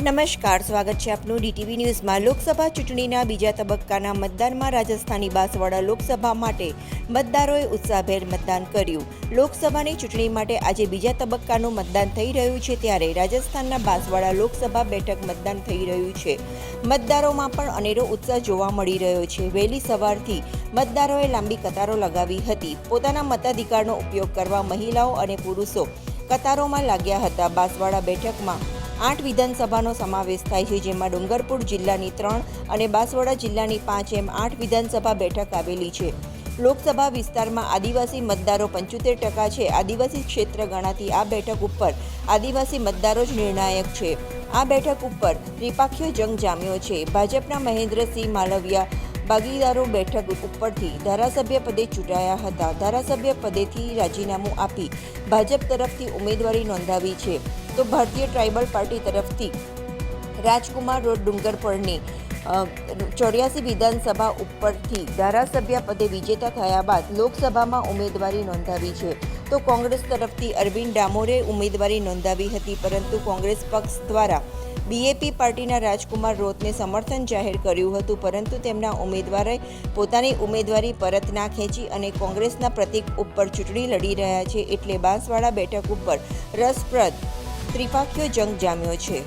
નમસ્કાર, સ્વાગત છે આપનું ડીટીવી ન્યૂઝમાં। લોકસભા ચૂંટણીના બીજા તબક્કાના મતદાનમાં રાજસ્થાનની બાંસવાડા લોકસભા માટે મતદારોએ ઉત્સાહભેર મતદાન કર્યું। લોકસભાની ચૂંટણી માટે આજે બીજા તબક્કાનું મતદાન થઈ રહ્યું છે, ત્યારે રાજસ્થાનના બાંસવાડા લોકસભા બેઠક મતદાન થઈ રહ્યું છે। મતદારોમાં પણ અનેરો ઉત્સાહ જોવા મળી રહ્યો છે। વહેલી સવારથી મતદારોએ લાંબી કતારો લગાવી હતી। પોતાના મતાધિકારનો ઉપયોગ કરવા મહિલાઓ અને પુરુષો કતારોમાં લાગ્યા હતા। બાંસવાડા બેઠકમાં 8 વિધાનસભાનો સમાવેશ થાય છે, જેમાં ડુંગરપુર જિલ્લાની 3 અને બાંસવાડા જિલ્લાની 5 એમ 8 વિધાનસભા બેઠક આવેલી છે। લોકસભા વિસ્તારમાં આદિવાસી મતદારો 75% છે। આદિવાસી ક્ષેત્ર ગણાતી આ બેઠક ઉપર આદિવાસી મતદારો જ નિર્ણાયક છે। આ બેઠક ઉપર ત્રિપાખીયો જંગ જામ્યો છે। ભાજપના મહેન્દ્રસિંહ માલવિયા ભાગીદારો બેઠક ઉપરથી ધારાસભ્ય પદે ચૂંટાયા હતા। ધારાસભ્ય પદેથી રાજીનામું આપી ભાજપ તરફથી ઉમેદવારી નોંધાવી છે, તો ભારતીય ટ્રાઇબલ પાર્ટી તરફથી રાજકુમાર રોડ ડુંગરપુરની 84 વિધાનસભા ઉપરથી ધારાસભ્ય પદે વિજેતા થયા બાદ લોકસભામાં ઉમેદવારી નોંધાવી છે, તો કોંગ્રેસ તરફથી અરવિંદ ડામોરે ઉમેદવારી નોંધાવી હતી, પરંતુ કોંગ્રેસ પક્ષ દ્વારા બીએપી પાર્ટીના રાજકુમાર રોતને સમર્થન જાહેર કર્યું હતું, પરંતુ તેમના ઉમેદવારે પોતાની ઉમેદવારી પરત ના ખેંચી અને કોંગ્રેસના પ્રતીક ઉપર ચૂંટણી લડી રહ્યા છે। એટલે બાંસવાડા બેઠક ઉપર રસપ્રદ ત્રિપાખીયો જંગ જામ્યો છે।